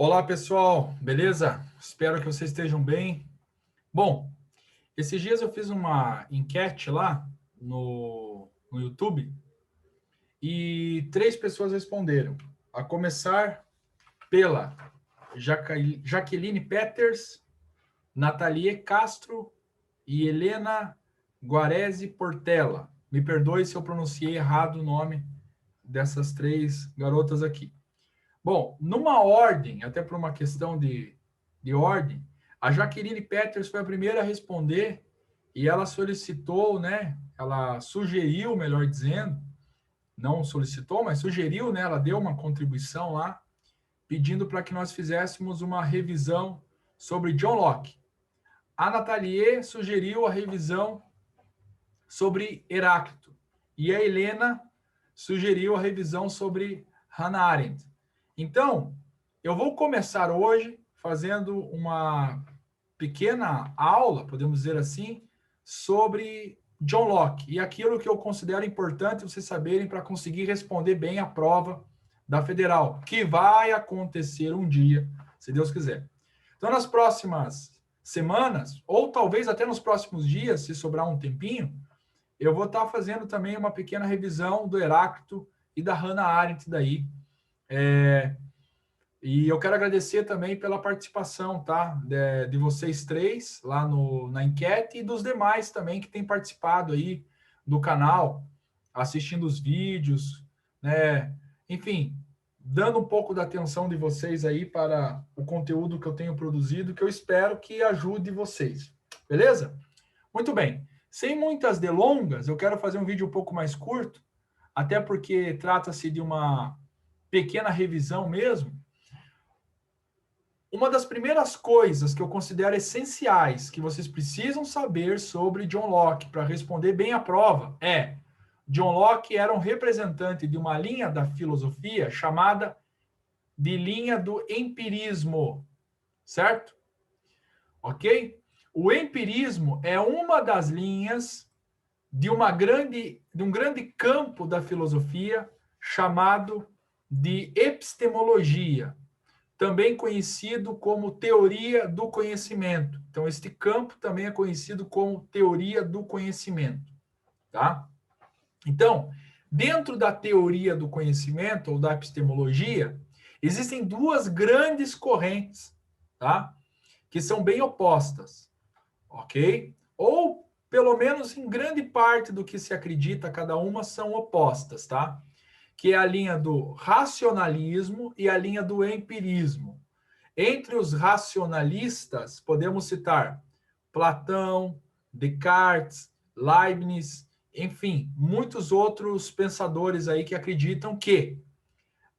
Olá, pessoal, beleza? Espero que vocês estejam bem. Bom, esses dias eu fiz uma enquete lá no YouTube e 3 pessoas responderam, a começar pela Jaqueline Peters, Nathalie Castro e Helena Guarese Portela. Me perdoe se eu pronunciei errado o nome dessas 3 garotas aqui. Bom, numa ordem, até por uma questão de ordem, a Jaqueline Peters foi a primeira a responder e ela solicitou, né? Ela sugeriu, melhor dizendo, não solicitou, mas sugeriu, né? Ela deu uma contribuição lá, pedindo para que nós fizéssemos uma revisão sobre John Locke. A Nathalie sugeriu a revisão sobre Heráclito. E a Helena sugeriu a revisão sobre Hannah Arendt. Então, eu vou começar hoje fazendo uma pequena aula, podemos dizer assim, sobre John Locke e aquilo que eu considero importante vocês saberem para conseguir responder bem a prova da Federal, que vai acontecer um dia, se Deus quiser. Então, nas próximas semanas, ou talvez até nos próximos dias, se sobrar um tempinho, eu vou estar fazendo também uma pequena revisão do Heráclito e da Hannah Arendt daí. E eu quero agradecer também pela participação, tá? De vocês 3 lá na enquete e dos demais também que têm participado aí do canal, assistindo os vídeos, né? Enfim, dando um pouco da atenção de vocês aí para o conteúdo que eu tenho produzido, que eu espero que ajude vocês. Beleza? Muito bem. Sem muitas delongas, eu quero fazer um vídeo um pouco mais curto, até porque trata-se de uma pequena revisão mesmo. Uma das primeiras coisas que eu considero essenciais que vocês precisam saber sobre John Locke para responder bem à prova é: John Locke era um representante de uma linha da filosofia chamada de linha do empirismo, certo? Ok? O empirismo é uma das linhas de um grande campo da filosofia chamado de epistemologia, também conhecido como teoria do conhecimento. Então, este campo também é conhecido como teoria do conhecimento, tá? Então, dentro da teoria do conhecimento ou da epistemologia, existem 2 grandes correntes, tá? Que são bem opostas, ok? Ou, pelo menos, em grande parte do que se acredita, cada uma são opostas, tá? Que é a linha do racionalismo e a linha do empirismo. Entre os racionalistas, podemos citar Platão, Descartes, Leibniz, enfim, muitos outros pensadores aí que acreditam que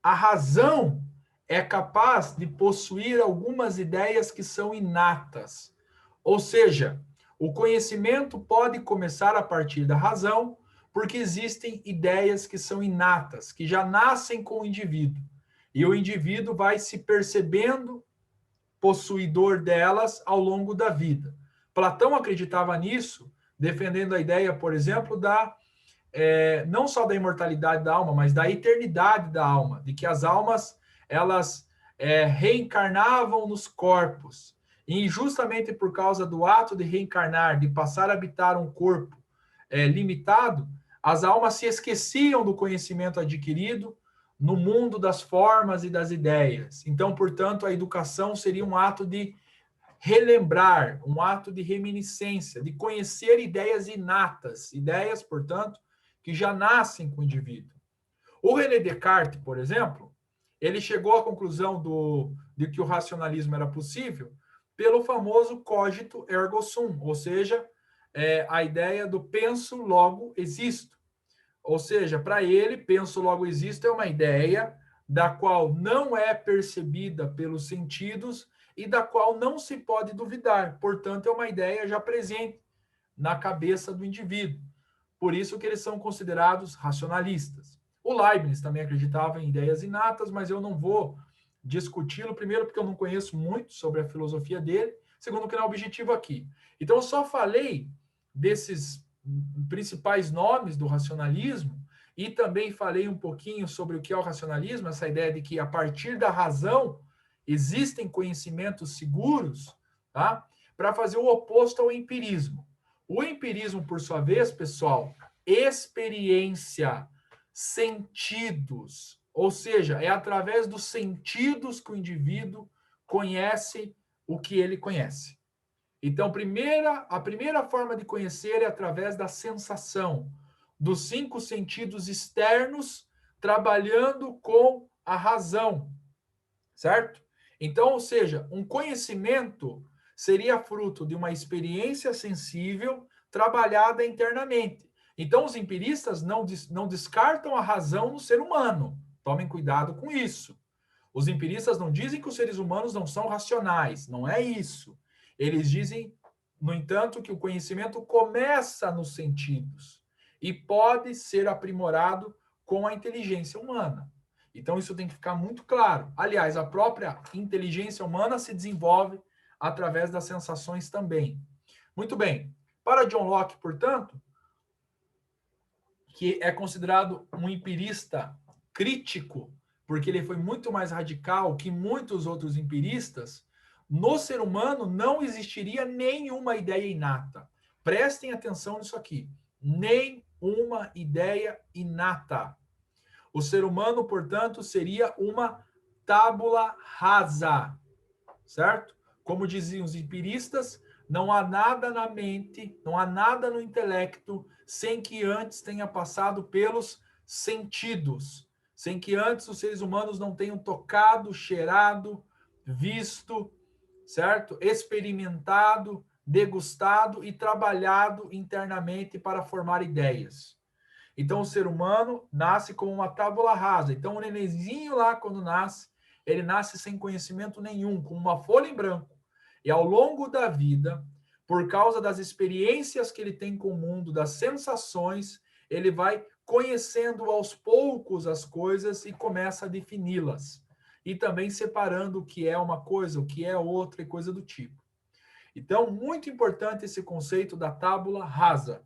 a razão é capaz de possuir algumas ideias que são inatas. Ou seja, o conhecimento pode começar a partir da razão, porque existem ideias que são inatas, que já nascem com o indivíduo. E o indivíduo vai se percebendo possuidor delas ao longo da vida. Platão acreditava nisso, defendendo a ideia, por exemplo, não só da imortalidade da alma, mas da eternidade da alma, de que as almas elas reencarnavam nos corpos. E justamente por causa do ato de reencarnar, de passar a habitar um corpo limitado, as almas se esqueciam do conhecimento adquirido no mundo das formas e das ideias. Então, portanto, a educação seria um ato de relembrar, um ato de reminiscência, de conhecer ideias inatas, ideias, portanto, que já nascem com o indivíduo. O René Descartes, por exemplo, ele chegou à conclusão de que o racionalismo era possível pelo famoso cogito ergo sum, ou seja, a ideia do penso, logo existo. Ou seja, para ele, penso, logo existo é uma ideia da qual não é percebida pelos sentidos e da qual não se pode duvidar. Portanto, é uma ideia já presente na cabeça do indivíduo. Por isso que eles são considerados racionalistas. O Leibniz também acreditava em ideias inatas, mas eu não vou discuti-lo, primeiro porque eu não conheço muito sobre a filosofia dele, segundo que não é objetivo aqui. Então, eu só falei desses principais nomes do racionalismo e também falei um pouquinho sobre o que é o racionalismo, essa ideia de que a partir da razão Existem conhecimentos seguros, tá? Para fazer o oposto ao empirismo. O empirismo, por sua vez, pessoal, experiência, sentidos, ou seja, é através dos sentidos que o indivíduo conhece o que ele conhece. Então, a primeira forma de conhecer é através da sensação, dos 5 sentidos externos trabalhando com a razão, certo? Então, ou seja, um conhecimento seria fruto de uma experiência sensível trabalhada internamente. Então, os empiristas não descartam a razão no ser humano. Tomem cuidado com isso. Os empiristas não dizem que os seres humanos não são racionais. Não é isso. Eles dizem, no entanto, que o conhecimento começa nos sentidos e pode ser aprimorado com a inteligência humana. Então, isso tem que ficar muito claro. Aliás, a própria inteligência humana se desenvolve através das sensações também. Muito bem. Para John Locke, portanto, que é considerado um empirista crítico, porque ele foi muito mais radical que muitos outros empiristas, no ser humano não existiria nenhuma ideia inata. Prestem atenção nisso aqui. Nenhuma ideia inata. O ser humano, portanto, seria uma tábula rasa, certo? Como diziam os empiristas, não há nada na mente, não há nada no intelecto sem que antes tenha passado pelos sentidos, sem que antes os seres humanos não tenham tocado, cheirado, visto, certo? Experimentado, degustado e trabalhado internamente para formar ideias. Então, o ser humano nasce como uma tábula rasa. Então, o nenenzinho lá, quando nasce, ele nasce sem conhecimento nenhum, com uma folha em branco. E ao longo da vida, por causa das experiências que ele tem com o mundo, das sensações, ele vai conhecendo aos poucos as coisas e começa a defini-las. E também separando o que é uma coisa, o que é outra e coisa do tipo. Então, muito importante esse conceito da tábula rasa.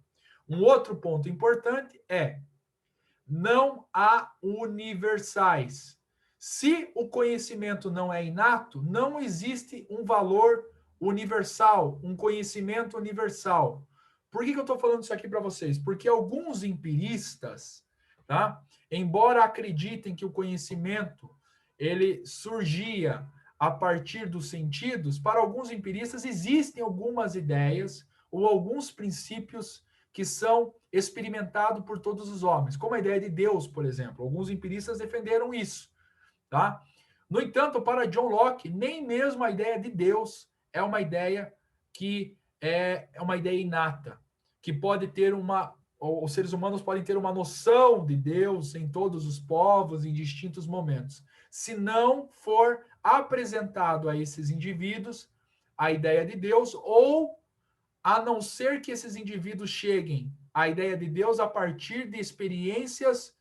Um outro ponto importante é: não há universais. Se o conhecimento não é inato, não existe um valor universal, um conhecimento universal. Por que eu estou falando isso aqui para vocês? Porque alguns empiristas, tá? Embora acreditem que o conhecimento ele surgia a partir dos sentidos, para alguns empiristas existem algumas ideias ou alguns princípios que são experimentados por todos os homens, como a ideia de Deus, por exemplo. Alguns empiristas defenderam isso, tá? No entanto, para John Locke, nem mesmo a ideia de Deus é uma ideia que é uma ideia inata, que pode ter os seres humanos podem ter uma noção de Deus em todos os povos, em distintos momentos. Se não for apresentado a esses indivíduos a ideia de Deus, ou a não ser que esses indivíduos cheguem à ideia de Deus a partir de experiências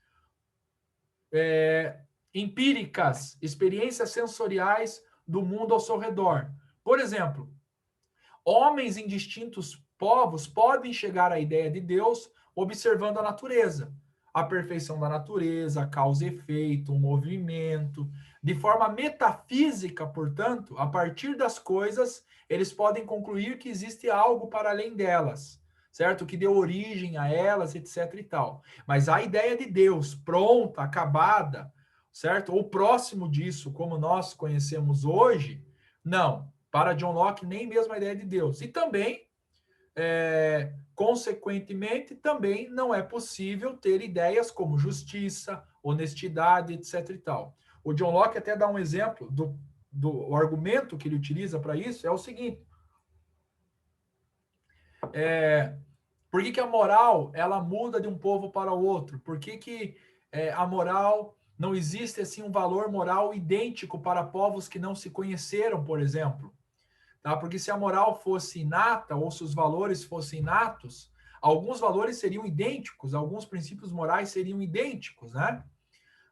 empíricas, experiências sensoriais do mundo ao seu redor. Por exemplo, homens em distintos povos podem chegar à ideia de Deus observando a natureza, a perfeição da natureza, causa e efeito, o movimento. De forma metafísica, portanto, a partir das coisas, eles podem concluir que existe algo para além delas, certo? Que deu origem a elas, etc e tal. Mas a ideia de Deus pronta, acabada, certo? Ou próximo disso, como nós conhecemos hoje, não. Para John Locke, nem mesmo a ideia de Deus. E também, consequentemente, também não é possível ter ideias como justiça, honestidade, etc e tal. O John Locke até dá um exemplo do argumento que ele utiliza para isso, é o seguinte. Por que a moral ela muda de um povo para o outro? Por que a moral não existe assim um valor moral idêntico para povos que não se conheceram, por exemplo? Tá? Porque se a moral fosse inata, ou se os valores fossem inatos, alguns valores seriam idênticos, alguns princípios morais seriam idênticos, né?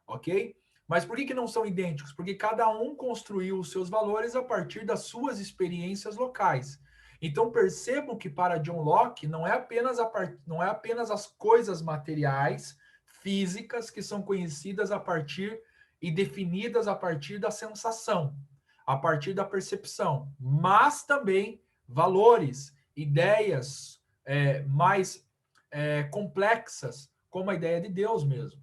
Ok? Mas por que não são idênticos? Porque cada um construiu os seus valores a partir das suas experiências locais. Então percebam que para John Locke não é apenas as coisas materiais, físicas, que são conhecidas a partir e definidas a partir da sensação. a partir da percepção, mas também valores, ideias mais complexas, como a ideia de Deus mesmo.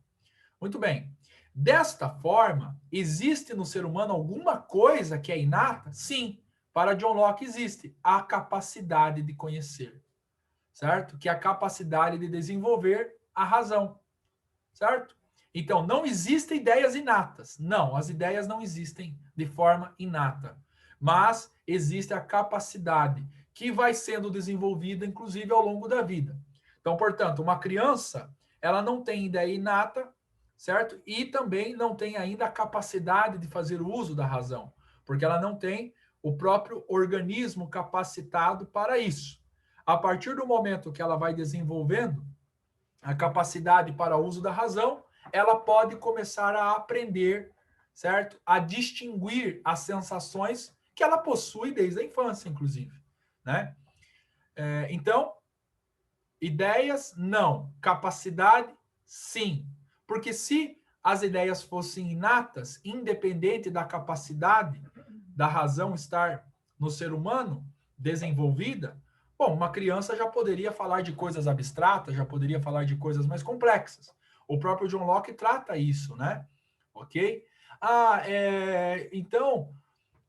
Muito bem. Desta forma, existe no ser humano alguma coisa que é inata? Sim. Para John Locke existe a capacidade de conhecer, certo? Que é a capacidade de desenvolver a razão, certo? Então, não existem ideias inatas. Não, as ideias não existem de forma inata. Mas existe a capacidade que vai sendo desenvolvida, inclusive, ao longo da vida. Então, portanto, uma criança, ela não tem ideia inata, certo? E também não tem ainda a capacidade de fazer uso da razão, porque ela não tem o próprio organismo capacitado para isso. A partir do momento que ela vai desenvolvendo a capacidade para o uso da razão, ela pode começar a aprender, certo? A distinguir as sensações que ela possui desde a infância, inclusive, né? Então, ideias, não. Capacidade, sim. Porque se as ideias fossem inatas, independente da capacidade da razão estar no ser humano, desenvolvida, bom, uma criança já poderia falar de coisas abstratas, já poderia falar de coisas mais complexas. O próprio John Locke trata isso, né? Ok? Então,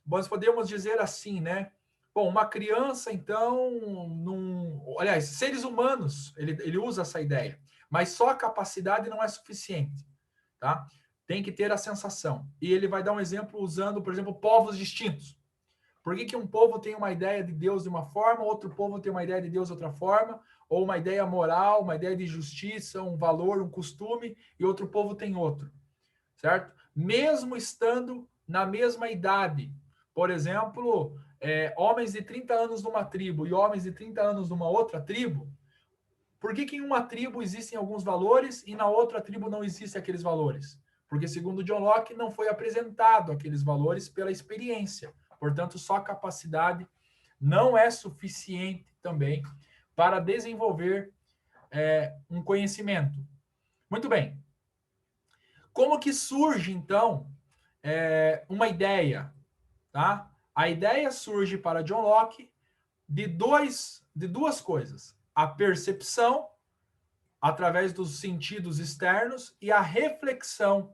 nós podemos dizer assim, né? Bom, uma criança, então, aliás, seres humanos, ele usa essa ideia, mas só a capacidade não é suficiente, tá? Tem que ter a sensação. E ele vai dar um exemplo usando, por exemplo, povos distintos. Por que um povo tem uma ideia de Deus de uma forma, outro povo tem uma ideia de Deus de outra forma, ou uma ideia moral, uma ideia de justiça, um valor, um costume, e outro povo tem outro, certo? Mesmo estando na mesma idade, por exemplo, homens de 30 anos numa tribo e homens de 30 anos numa outra tribo, por que em uma tribo existem alguns valores e na outra tribo não existem aqueles valores? Porque, segundo John Locke, não foi apresentado aqueles valores pela experiência. Portanto, só a capacidade não é suficiente também para desenvolver um conhecimento. Muito bem. Como que surge, então, uma ideia? Tá? A ideia surge para John Locke de duas coisas. A percepção, através dos sentidos externos, e a reflexão,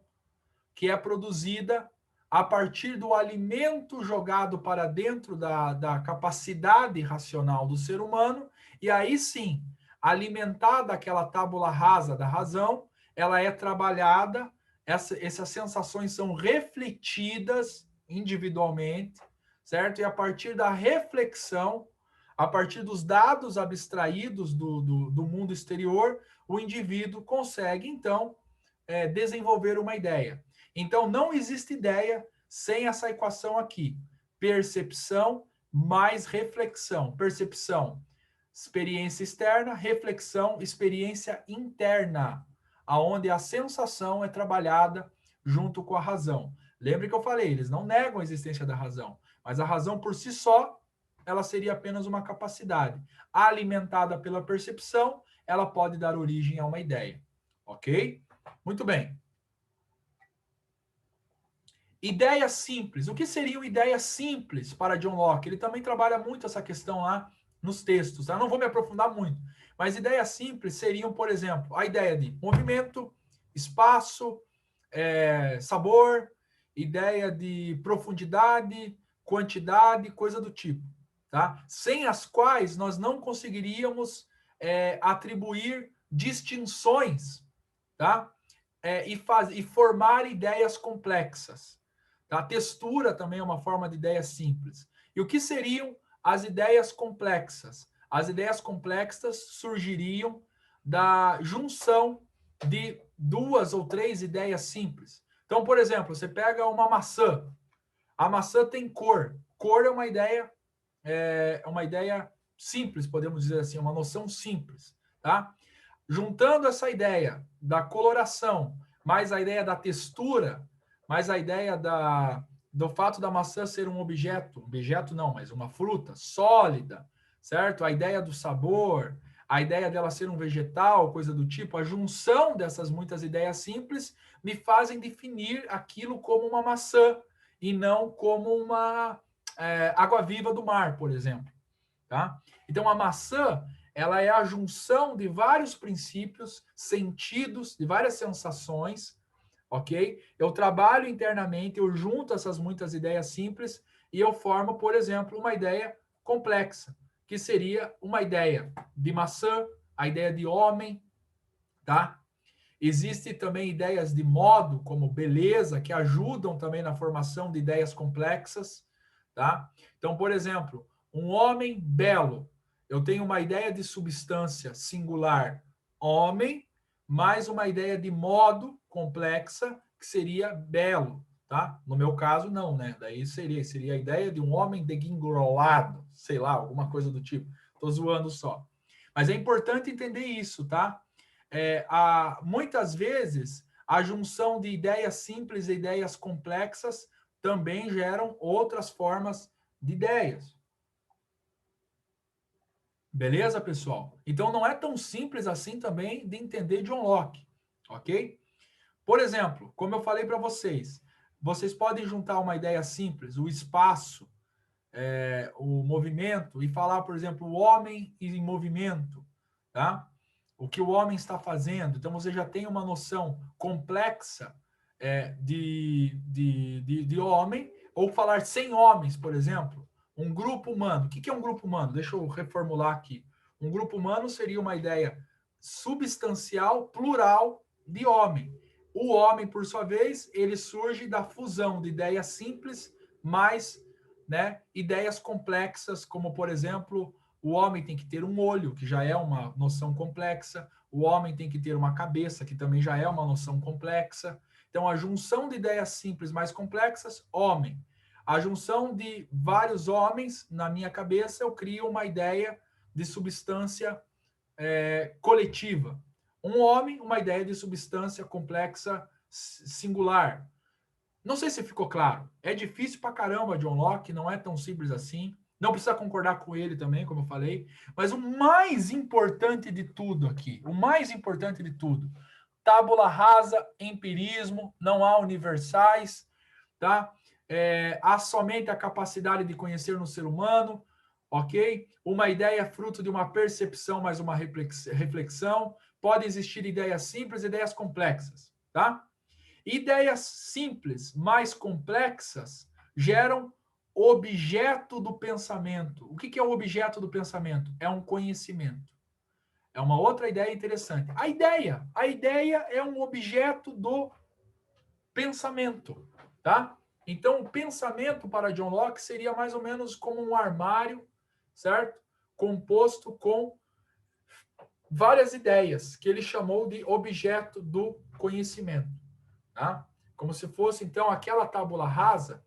que é produzida a partir do alimento jogado para dentro da capacidade racional do ser humano, e aí sim, alimentada aquela tábula rasa da razão, ela é trabalhada, essas sensações são refletidas individualmente, certo? E a partir da reflexão, a partir dos dados abstraídos do mundo exterior, o indivíduo consegue, então, desenvolver uma ideia. Então, não existe ideia sem essa equação aqui. Percepção mais reflexão. Percepção, experiência externa. Reflexão, experiência interna, aonde a sensação é trabalhada junto com a razão. Lembre que eu falei, eles não negam a existência da razão, mas a razão por si só, ela seria apenas uma capacidade. Alimentada pela percepção, ela pode dar origem a uma ideia. Ok? Muito bem. Ideia simples. O que seriam ideias simples para John Locke? Ele também trabalha muito essa questão lá nos textos. Eu não vou me aprofundar muito. Mas ideias simples seriam, por exemplo, a ideia de movimento, espaço, sabor, ideia de profundidade, quantidade, coisa do tipo. Tá? Sem as quais nós não conseguiríamos atribuir distinções, tá? E formar ideias complexas. Tá? A textura também é uma forma de ideia simples. E o que seriam as ideias complexas? As ideias complexas surgiriam da junção de duas ou três ideias simples. Então, por exemplo, você pega uma maçã. A maçã tem cor. Cor é uma ideia simples, podemos dizer assim, uma noção simples, tá? Juntando essa ideia da coloração, mais a ideia da textura, mais a ideia do fato da maçã ser um objeto não, mas uma fruta sólida, certo? A ideia do sabor, a ideia dela ser um vegetal, coisa do tipo, a junção dessas muitas ideias simples me fazem definir aquilo como uma maçã. e não como uma água viva do mar, por exemplo. Tá? Então, a maçã, ela é a junção de vários princípios, sentidos, de várias sensações, ok? Eu trabalho internamente, eu junto essas muitas ideias simples e eu formo, por exemplo, uma ideia complexa, que seria uma ideia de maçã, a ideia de homem, tá? Existem também ideias de modo, como beleza, que ajudam também na formação de ideias complexas, tá? Então, por exemplo, um homem belo. Eu tenho uma ideia de substância singular, homem, mais uma ideia de modo complexa, que seria belo, tá? No meu caso, não, né? Daí seria a ideia de um homem degringolado, sei lá, alguma coisa do tipo. Tô zoando só. Mas é importante entender isso, tá? Muitas vezes, a junção de ideias simples e ideias complexas também geram outras formas de ideias. Beleza, pessoal? Então, não é tão simples assim também de entender John Locke, ok? Por exemplo, como eu falei para vocês, vocês podem juntar uma ideia simples, o espaço, o movimento, e falar, por exemplo, o homem em movimento, tá? O que o homem está fazendo. Então, você já tem uma noção complexa de homem, ou falar 100 homens, por exemplo, um grupo humano. O que é um grupo humano? Deixa eu reformular aqui. Um grupo humano seria uma ideia substancial, plural, de homem. O homem, por sua vez, ele surge da fusão de ideias simples mais, né, ideias complexas, como, por exemplo, o homem tem que ter um olho, que já é uma noção complexa. O homem tem que ter uma cabeça, que também já é uma noção complexa. Então, a junção de ideias simples mais complexas, homem. A junção de vários homens, na minha cabeça, eu crio uma ideia de substância coletiva. Um homem, uma ideia de substância complexa singular. Não sei se ficou claro. É difícil pra caramba, John Locke, não é tão simples assim. Não precisa concordar com ele também, como eu falei. Mas o mais importante de tudo aqui, o mais importante de tudo, tábula rasa, empirismo, não há universais, tá? Há somente a capacidade de conhecer no ser humano, ok? Uma ideia é fruto de uma percepção mais uma reflexão. Pode existir ideias simples e ideias complexas, tá? Ideias simples, mais complexas, geram objeto do pensamento. O que é o objeto do pensamento? É um conhecimento. É uma outra ideia interessante. A ideia é um objeto do pensamento, tá? Então, o pensamento para John Locke seria mais ou menos como um armário, certo? Composto com várias ideias, que ele chamou de objeto do conhecimento, tá? Como se fosse, então, aquela tábula rasa,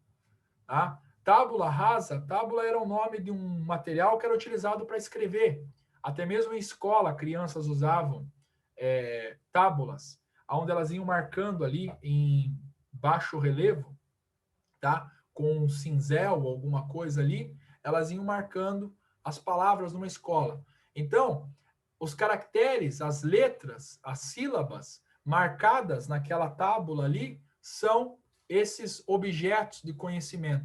tá? Tábula era o nome de um material que era utilizado para escrever. Até mesmo em escola, crianças usavam tábulas, onde elas iam marcando ali em baixo relevo, tá? Com um cinzel ou alguma coisa ali, elas iam marcando as palavras numa escola. Então, os caracteres, as letras, as sílabas marcadas naquela tábula ali são esses objetos de conhecimento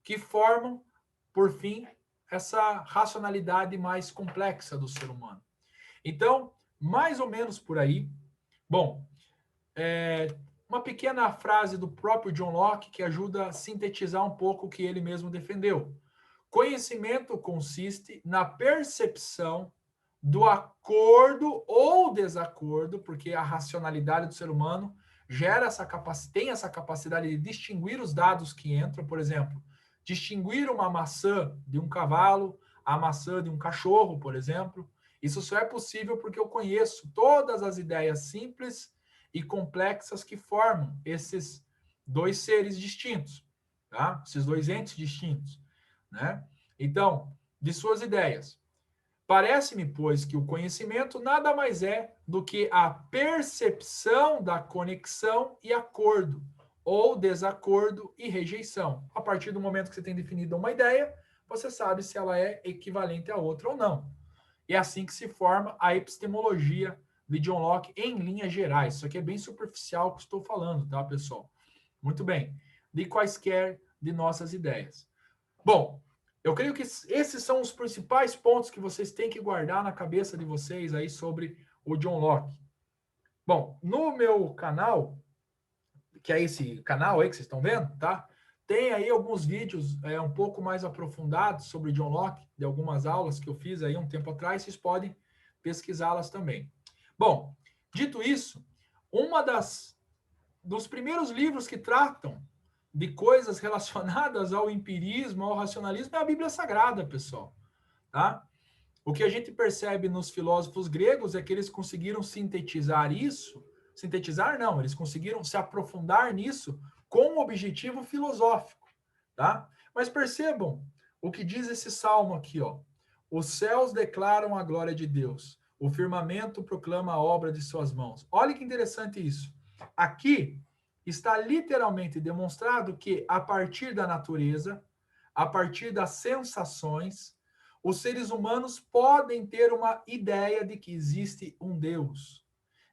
que formam, por fim, essa racionalidade mais complexa do ser humano. Então, mais ou menos por aí. Bom, uma pequena frase do próprio John Locke que ajuda a sintetizar um pouco o que ele mesmo defendeu. Conhecimento consiste na percepção do acordo ou desacordo, porque a racionalidade do ser humano gera tem essa capacidade de distinguir os dados que entram, por exemplo, distinguir uma maçã de um cavalo, a maçã de um cachorro, por exemplo. Isso só é possível porque eu conheço todas as ideias simples e complexas que formam esses dois seres distintos, tá? Esses dois entes distintos, né? Então, de suas ideias. Parece-me, pois, que o conhecimento nada mais é do que a percepção da conexão e acordo, ou desacordo e rejeição. A partir do momento que você tem definido uma ideia, você sabe se ela é equivalente a outra ou não. E é assim que se forma a epistemologia de John Locke em linhas gerais. Isso aqui é bem superficial que estou falando, tá, pessoal? Muito bem. De quaisquer de nossas ideias. Bom, eu creio que esses são os principais pontos que vocês têm que guardar na cabeça de vocês aí sobre o John Locke. Bom, no meu canal, que é esse canal aí que vocês estão vendo, tá? Tem aí alguns vídeos um pouco mais aprofundados sobre John Locke, de algumas aulas que eu fiz aí um tempo atrás, vocês podem pesquisá-las também. Bom, dito isso, dos primeiros livros que tratam de coisas relacionadas ao empirismo, ao racionalismo, é a Bíblia Sagrada, pessoal, tá? O que a gente percebe nos filósofos gregos é que eles conseguiram sintetizar isso, sintetizar não, eles conseguiram se aprofundar nisso com um objetivo filosófico, tá? Mas percebam o que diz esse salmo aqui, ó. Os céus declaram a glória de Deus, o firmamento proclama a obra de suas mãos. Olha que interessante isso. Aqui está literalmente demonstrado que a partir da natureza, a partir das sensações, os seres humanos podem ter uma ideia de que existe um Deus,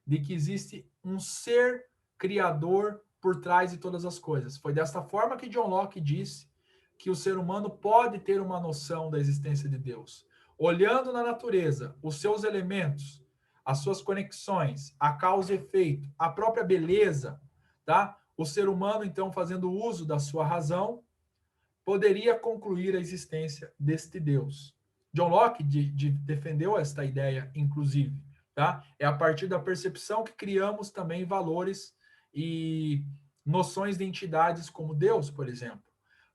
de que existe um ser criador por trás de todas as coisas. Foi desta forma que John Locke disse que o ser humano pode ter uma noção da existência de Deus. Olhando na natureza, os seus elementos, as suas conexões, a causa e efeito, a própria beleza, tá? O ser humano, então, fazendo uso da sua razão, poderia concluir a existência deste Deus. John Locke defendeu esta ideia, inclusive. Tá? É a partir da percepção que criamos também valores e noções de entidades como Deus, por exemplo.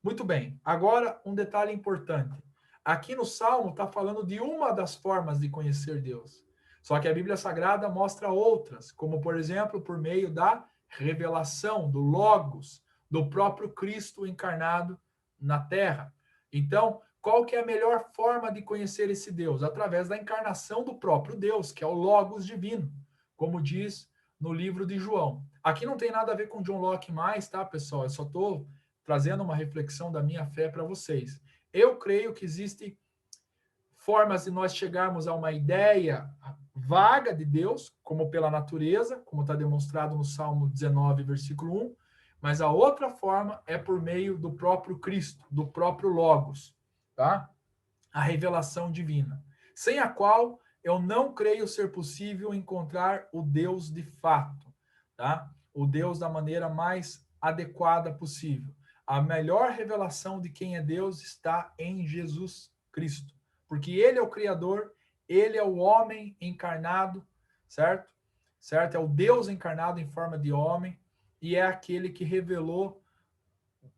Muito bem, agora um detalhe importante. Aqui no Salmo está falando de uma das formas de conhecer Deus. Só que a Bíblia Sagrada mostra outras, como, por exemplo, por meio da revelação, do Logos, do próprio Cristo encarnado na Terra. Então, qual que é a melhor forma de conhecer esse Deus? Através da encarnação do próprio Deus, que é o Logos divino, como diz no livro de João. Aqui não tem nada a ver com John Locke mais, tá, pessoal? Eu só estou trazendo uma reflexão da minha fé para vocês. Eu creio que existem formas de nós chegarmos a uma ideia vaga de Deus, como pela natureza, como está demonstrado no Salmo 19, versículo 1, mas a outra forma é por meio do próprio Cristo, do próprio Logos, tá? A revelação divina, sem a qual eu não creio ser possível encontrar o Deus de fato, tá? O Deus da maneira mais adequada possível. A melhor revelação de quem é Deus está em Jesus Cristo, porque ele é o Criador, ele é o homem encarnado, certo? Certo? É o Deus encarnado em forma de homem e é aquele que revelou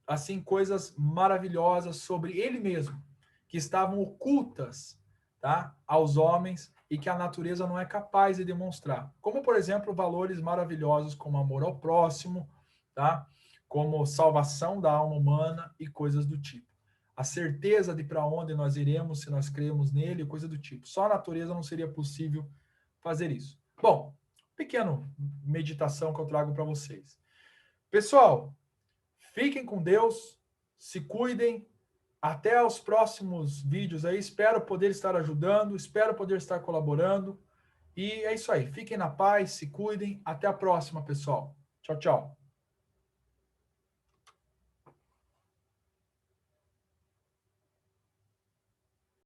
assim coisas maravilhosas sobre ele mesmo, que estavam ocultas, tá, aos homens e que a natureza não é capaz de demonstrar. Como, por exemplo, valores maravilhosos como amor ao próximo, tá? Como salvação da alma humana e coisas do tipo. A certeza de para onde nós iremos se nós cremos nele, coisa do tipo. Só a natureza não seria possível fazer isso. Bom, pequena meditação que eu trago para vocês. Pessoal, fiquem com Deus, se cuidem. Até os próximos vídeos aí. Espero poder estar ajudando, espero poder estar colaborando. E é isso aí. Fiquem na paz, se cuidem. Até a próxima, pessoal. Tchau, tchau.